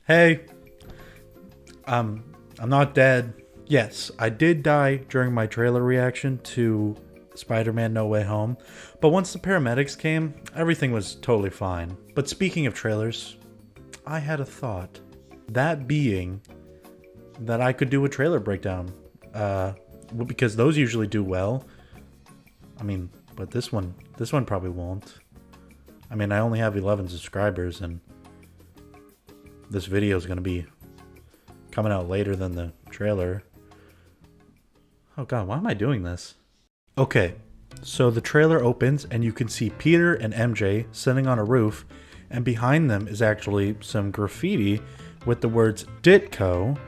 Hey, I'm not dead. Yes, I did die during my trailer reaction to Spider-Man No Way Home, but once the paramedics came, everything was totally fine. But speaking of trailers, I had a thought. That being that I could do a trailer breakdown, because those usually do well. I mean, but this one probably won't. I mean, I only have 11 subscribers, and this video is going to be coming out later than the trailer. Oh god, why am I doing this? Okay, so the trailer opens and you can see Peter and MJ sitting on a roof, and behind them is actually some graffiti with the words Ditko,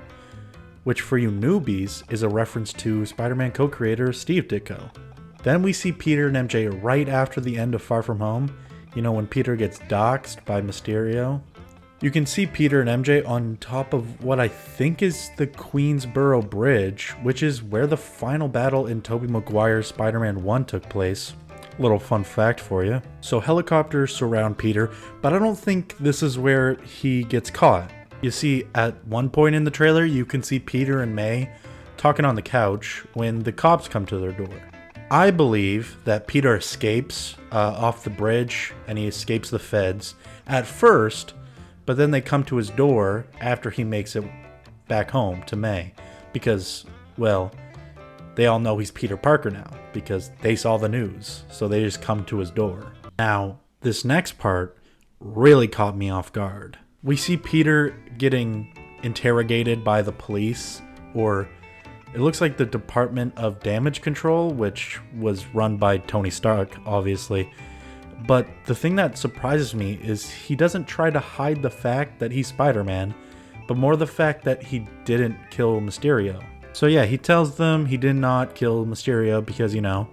which for you newbies is a reference to Spider-Man co-creator Steve Ditko. Then we see Peter and MJ right after the end of Far From Home, you know, when Peter gets doxxed by Mysterio. You can see Peter and MJ on top of what I think is the Queensboro Bridge, which is where the final battle in Tobey Maguire's Spider-Man 1 took place. Little fun fact for you. So helicopters surround Peter, but I don't think this is where he gets caught. You see, at one point in the trailer, you can see Peter and May talking on the couch when the cops come to their door. I believe that Peter escapes off the bridge and he escapes the feds at first, but then they come to his door after he makes it back home to May because, well, they all know he's Peter Parker now because they saw the news, so they just come to his door. Now, this next part really caught me off guard. We see Peter getting interrogated by the police, or it looks like the Department of Damage Control, which was run by Tony Stark, obviously. But the thing that surprises me is he doesn't try to hide the fact that he's Spider-Man, but more the fact that he didn't kill Mysterio. So yeah, he tells them he did not kill Mysterio because, you know,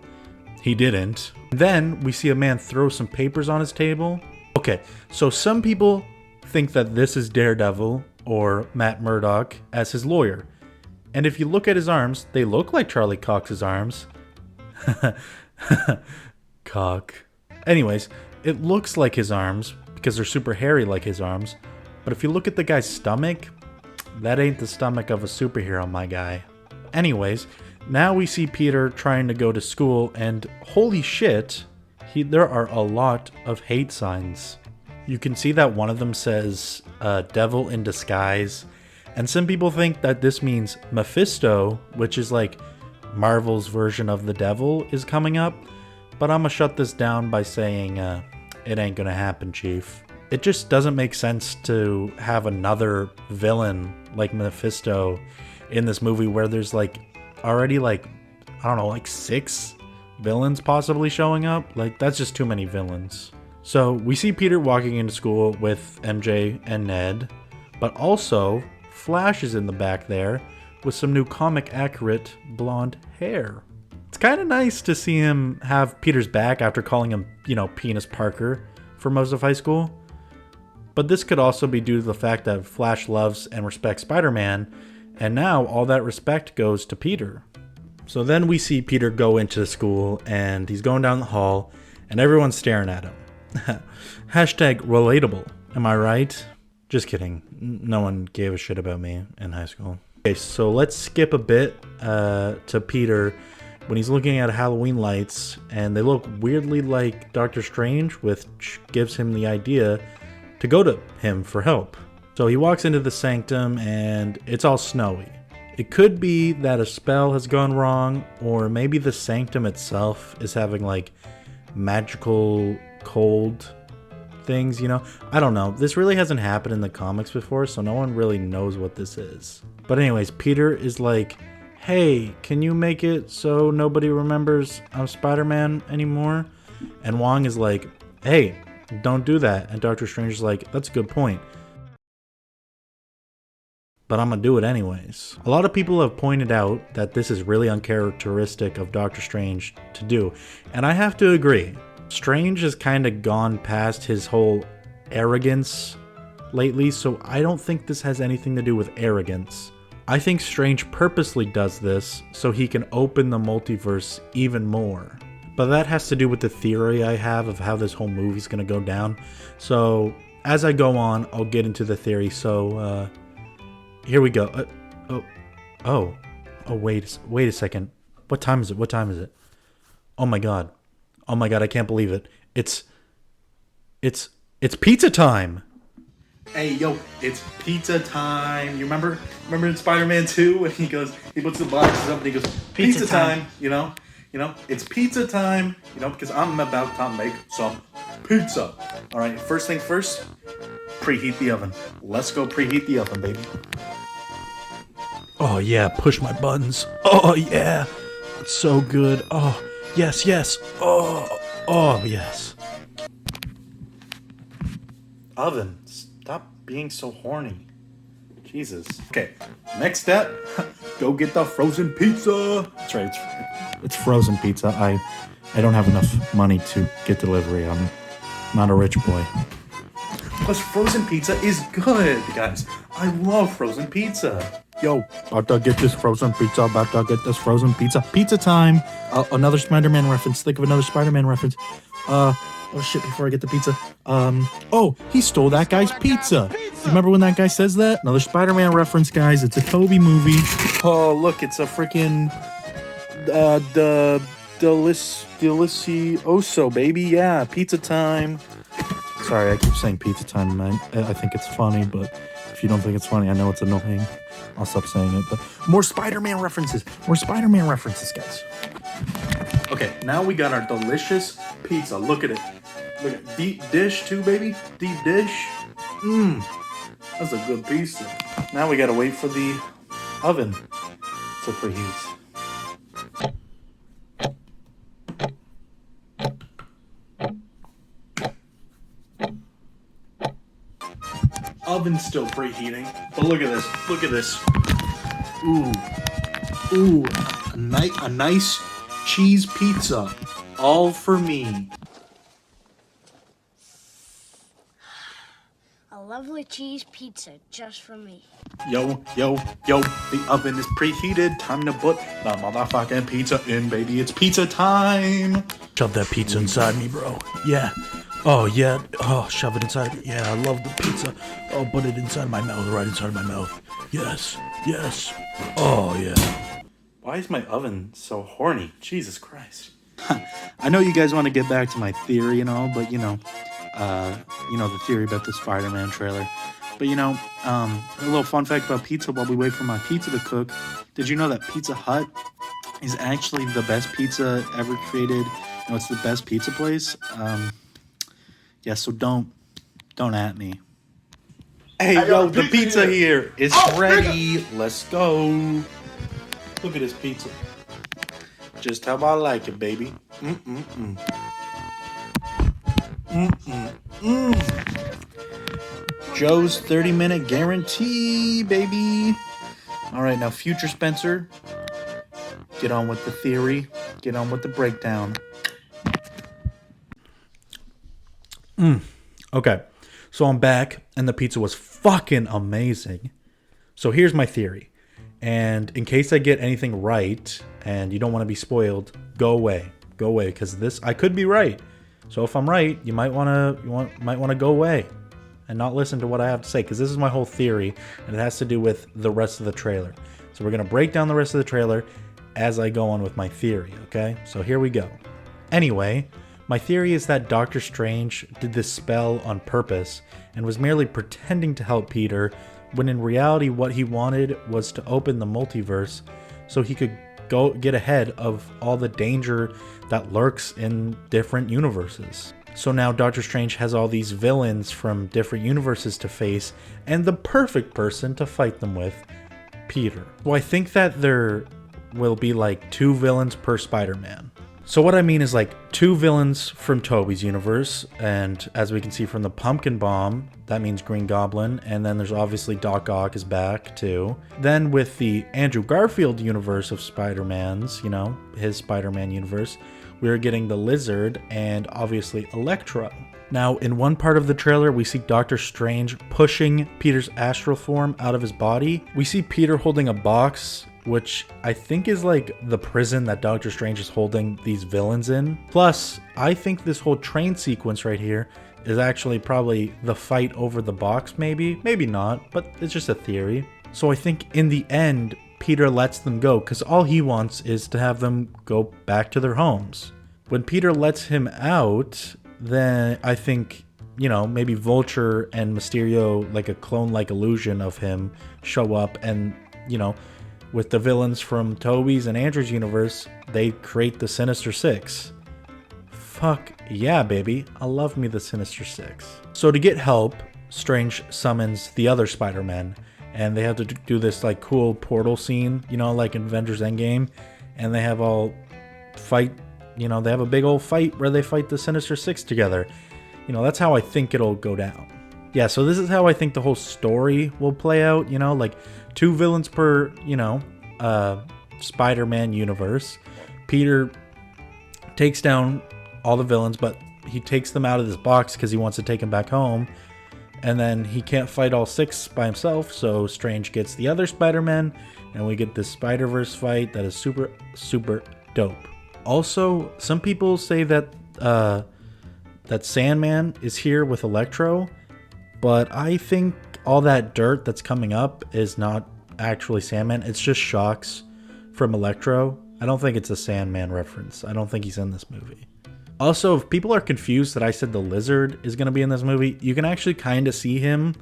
he didn't. Then we see a man throw some papers on his table. Okay, so some people think that this is Daredevil or Matt Murdock as his lawyer. And if you look at his arms, they look like Charlie Cox's arms. Cock. Anyways, it looks like his arms because they're super hairy like his arms. But if you look at the guy's stomach, that ain't the stomach of a superhero, my guy. Anyways, now we see Peter trying to go to school, and holy shit, there are a lot of hate signs. You can see that one of them says, devil in disguise. And some people think that this means Mephisto, which is like Marvel's version of the devil, is coming up. But I'm gonna shut this down by saying, it ain't gonna happen, Chief. It just doesn't make sense to have another villain like Mephisto in this movie where there's like already like, I don't know, like 6 villains possibly showing up. Like, that's just too many villains. So we see Peter walking into school with MJ and Ned, but also Flash is in the back there with some new comic accurate blonde hair. It's kind of nice to see him have Peter's back after calling him, you know, Penis Parker for most of high school. But this could also be due to the fact that Flash loves and respects Spider-Man, and now all that respect goes to Peter. So then we see Peter go into school, and he's going down the hall, and everyone's staring at him. Hashtag relatable, am I right? Just kidding. No one gave a shit about me in high school. Okay, so let's skip a bit to Peter when he's looking at Halloween lights, and they look weirdly like Doctor Strange, which gives him the idea to go to him for help. So he walks into the sanctum, and it's all snowy. It could be that a spell has gone wrong, or maybe the sanctum itself is having like magical cold things, you know? I don't know. This really hasn't happened in the comics before, so no one really knows what this is. But anyways, Peter is like, hey, can you make it so nobody remembers I'm Spider-Man anymore? And Wong is like, hey, don't do that. And Doctor Strange is like, that's a good point, but I'm gonna do it anyways. A lot of people have pointed out that this is really uncharacteristic of Doctor Strange to do, and I have to agree. Strange has kind of gone past his whole arrogance lately, so I don't think this has anything to do with arrogance. I think Strange purposely does this so he can open the multiverse even more. But that has to do with the theory I have of how this whole movie's gonna go down. So as I go on, I'll get into the theory. So here we go. Wait a second. What time is it? Oh my god, I can't believe it. It's pizza time. Hey, yo, it's pizza time. You remember in Spider-Man 2 when he puts the boxes up and he goes, pizza time, you know, it's pizza time, because I'm about to make some pizza. All right, first thing first, preheat the oven. Let's go preheat the oven, baby. Oh yeah, push my buttons. Oh yeah, it's so good. Oh, yes. Oh, yes. Oven, stop being so horny. Jesus. Okay, next step, go get the frozen pizza. That's right, it's frozen pizza. I don't have enough money to get delivery. I'm not a rich boy. Plus, frozen pizza is good, guys. I love frozen pizza. Yo, about to get this frozen pizza. Pizza time. Another Spider-Man reference. Think of another Spider-Man reference. Oh shit, before I get the pizza. He stole that guy's pizza. You remember when that guy says that? Another Spider-Man reference, guys. It's a Toby movie. Oh, look, it's a freaking the Delicioso, baby. Yeah, pizza time. Sorry, I keep saying pizza time, man. I think it's funny, but if you don't think it's funny, I know it's annoying. I'll stop saying it. But more Spider-Man references, guys. Okay, now we got our delicious pizza. Look at it. Look at deep dish too, baby. Deep dish. That's a good pizza. Now we gotta wait for the oven to preheat. Oven's still preheating, but look at this. Ooh, a nice cheese pizza, all for me. A lovely cheese pizza just for me. Yo, the oven is preheated. Time to put the motherfucking pizza in, baby. It's pizza time. Shove that pizza inside me, bro. Yeah. Oh, yeah. Oh, shove it inside. Yeah, I love the pizza. Oh, put it inside my mouth, right inside my mouth. Yes. Oh, yeah. Why is my oven so horny? Jesus Christ. I know you guys want to get back to my theory and all, but the theory about the Spider-Man trailer. But a little fun fact about pizza while we wait for my pizza to cook. Did you know that Pizza Hut is actually the best pizza ever created? It's the best pizza place. Yeah, so don't at me. Hey, yo, the pizza here is ready. Let's go. Look at this pizza. Just how I like it, baby. Joe's 30-minute guarantee, baby. All right, now, future Spencer, get on with the theory. Get on with the breakdown. Okay, so I'm back, and the pizza was fucking amazing. So here's my theory. And in case I get anything right, and you don't want to be spoiled, go away, because I could be right. So if I'm right, you might want to go away and not listen to what I have to say, because this is my whole theory, and it has to do with the rest of the trailer. So we're gonna break down the rest of the trailer as I go on with my theory. Okay, so here we go. Anyway, my theory is that Doctor Strange did this spell on purpose and was merely pretending to help Peter, when in reality what he wanted was to open the multiverse so he could go get ahead of all the danger that lurks in different universes. So now Doctor Strange has all these villains from different universes to face, and the perfect person to fight them with, Peter. Well, I think that there will be like 2 villains per Spider-Man. So what I mean is like 2 villains from Tobey's universe, and as we can see from the Pumpkin Bomb, that means Green Goblin, and then there's obviously Doc Ock is back too. Then with the Andrew Garfield universe of Spider-Mans, his Spider-Man universe, we're getting the Lizard and obviously Electro. Now, in one part of the trailer, we see Doctor Strange pushing Peter's astral form out of his body. We see Peter holding a box, which I think is like the prison that Doctor Strange is holding these villains in. Plus, I think this whole train sequence right here is actually probably the fight over the box, maybe. Maybe not, but it's just a theory. So I think in the end, Peter lets them go because all he wants is to have them go back to their homes. When Peter lets him out, then I think, you know, maybe Vulture and Mysterio, like a clone-like illusion of him, show up and, you know, with the villains from Tobey's and Andrew's universe, they create the Sinister Six. Fuck yeah, baby. I love me the Sinister Six. So to get help, Strange summons the other Spider-Man, and they have to do this like cool portal scene, you know, like in Avengers Endgame, and they have all fight, you know, they have a big old fight where they fight the Sinister Six together. You know, that's how I think it'll go down. Yeah, so this is how I think the whole story will play out, you know, like 2 villains per, you know, Spider-Man universe. Peter takes down all the villains, but he takes them out of this box because he wants to take them back home. And then he can't fight all 6 by himself, so Strange gets the other Spider-Man, and we get this Spider-Verse fight that is super, super dope. Also, some people say that that Sandman is here with Electro, but I think all that dirt that's coming up is not actually Sandman. It's just shocks from Electro. I don't think it's a Sandman reference. I don't think he's in this movie. Also, if people are confused that I said the Lizard is going to be in this movie, you can actually kind of see him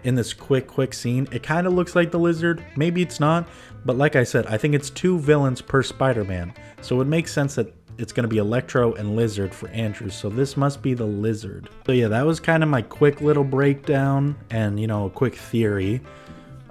in this quick scene. It kind of looks like the Lizard. Maybe it's not. But like I said, I think it's 2 villains per Spider-Man. So it would make sense that it's going to be Electro and Lizard for Andrew. So this must be the Lizard. So yeah, that was kind of my quick little breakdown and, you know, a quick theory.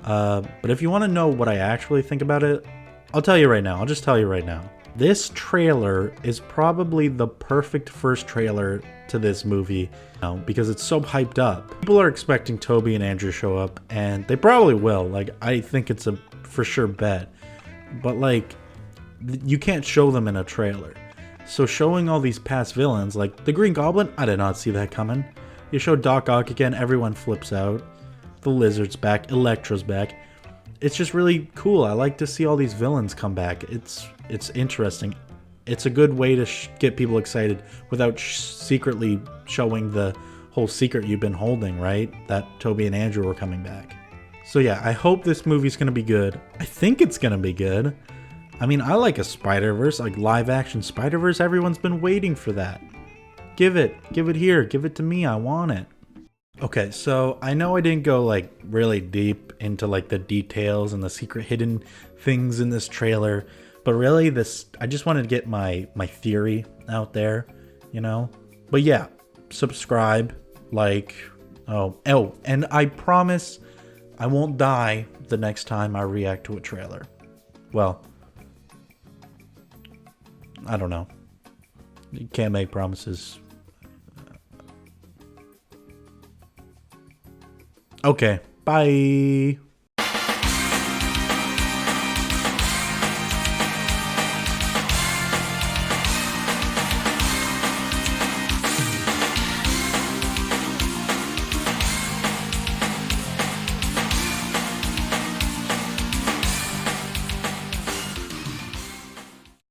But if you want to know what I actually think about it, I'll tell you right now. I'll just tell you right now. This trailer is probably the perfect first trailer to this movie, you know, because it's so hyped up. People are expecting Tobey and Andrew to show up, and they probably will. Like, I think it's a for sure bet. But, like, you can't show them in a trailer. So showing all these past villains, like the Green Goblin, I did not see that coming. You show Doc Ock again, everyone flips out. The Lizard's back, Electro's back. It's just really cool. I like to see all these villains come back. It's interesting. It's a good way to get people excited without secretly showing the whole secret you've been holding, right? That Tobey and Andrew were coming back. So yeah, I hope this movie's going to be good. I think it's going to be good. I mean, I like a Spider-Verse, like live action Spider-Verse. Everyone's been waiting for that. Give it here. Give it to me. I want it. Okay, so I know I didn't go like really deep into like the details and the secret hidden things in this trailer, but really I just wanted to get my theory out there, you know? But yeah, subscribe, like, and I promise I won't die the next time I react to a trailer. Well, I don't know. You can't make promises. Okay, bye.